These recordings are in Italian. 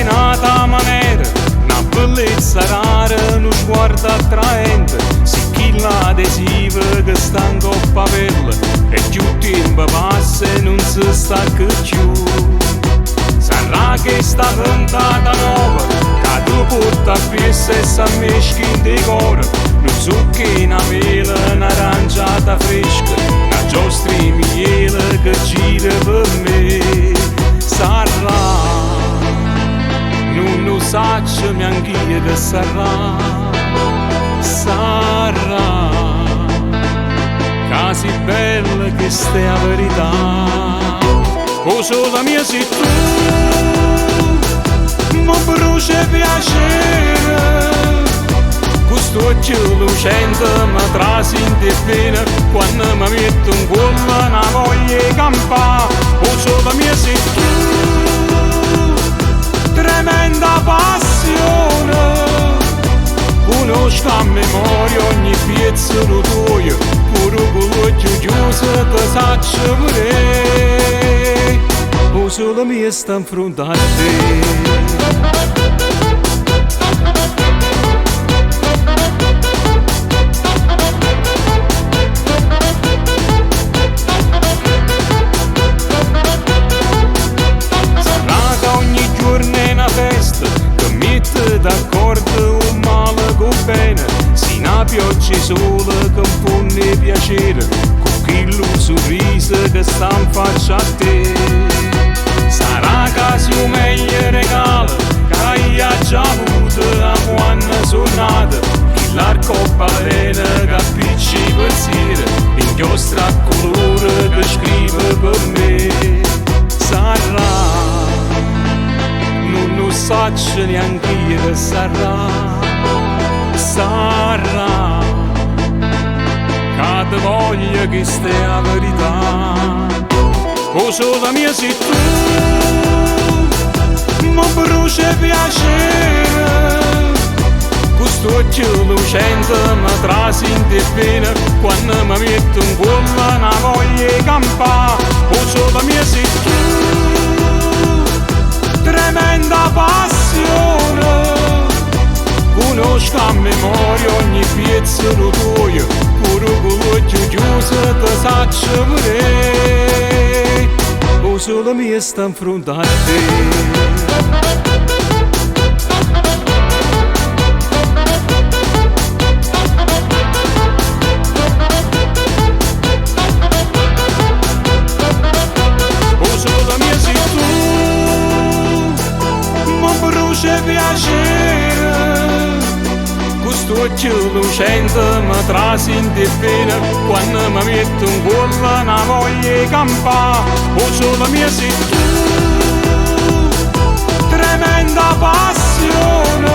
raffinata maniera, una bellezza rara, uno sguardo attraente, sicchilla adesiva che sta in coppa a pelle, e più tempo passa e non si stacca più. Sarà che sta ventata nuova, che tu porta a piessa e s'ammeschi in decoro, non zucchina, mela, un'aranciata fresca, una giostra di miele che gira per me. Sarà, non lo saccio neanch'io che sarà, sarà, così bella che stai a verità. O sola mia sei tu, mi brucia piacere, questo occhio lucente mi trasinte bene, quando mi metto in cuore una voglia di campare. O sola mia sei tu, tremenda passione, conosco a memoria ogni pezzo tuo, pure con l'occhio chiuso ti saccio vedere. O solo mia sta in fronte a te. D'accordo un male con bene, si una pioggia sola che mi pone piacere, con quello sorriso che sta in faccia a te. Sarà quasi un meglio regalo che hai già avuto da quando sono nato, che l'arco balena che appicci i pensieri, inchiostra a colore che scrive per me. Sarà, non lo saccio neanch'io che sarà, sarà, che ti voglio che stai a verità. O sola mia sei tu, mi brucia piacere, questo occhio lucente mi trasinte bene, quando mi metto in cuore una voglia di campare. O sola mia sei tu, tremenda passione, conosco a memoria ogni pezzo tuo, pure con l'occhio chiuso ti saccio vedere. O solo mia sta in fronte a te. Piacere, questo occhio lucente mi trasinte bene, quando mi metto in cuore una voglia di campare. O sola mia sei tu, tremenda passione,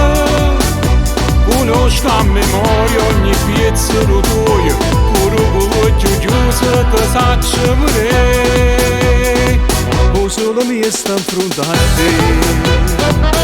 conosco a memoria ogni pezzo tuo, pure con l'occhio chiuso ti saccio vedere. O solo mia sta in fronte a te.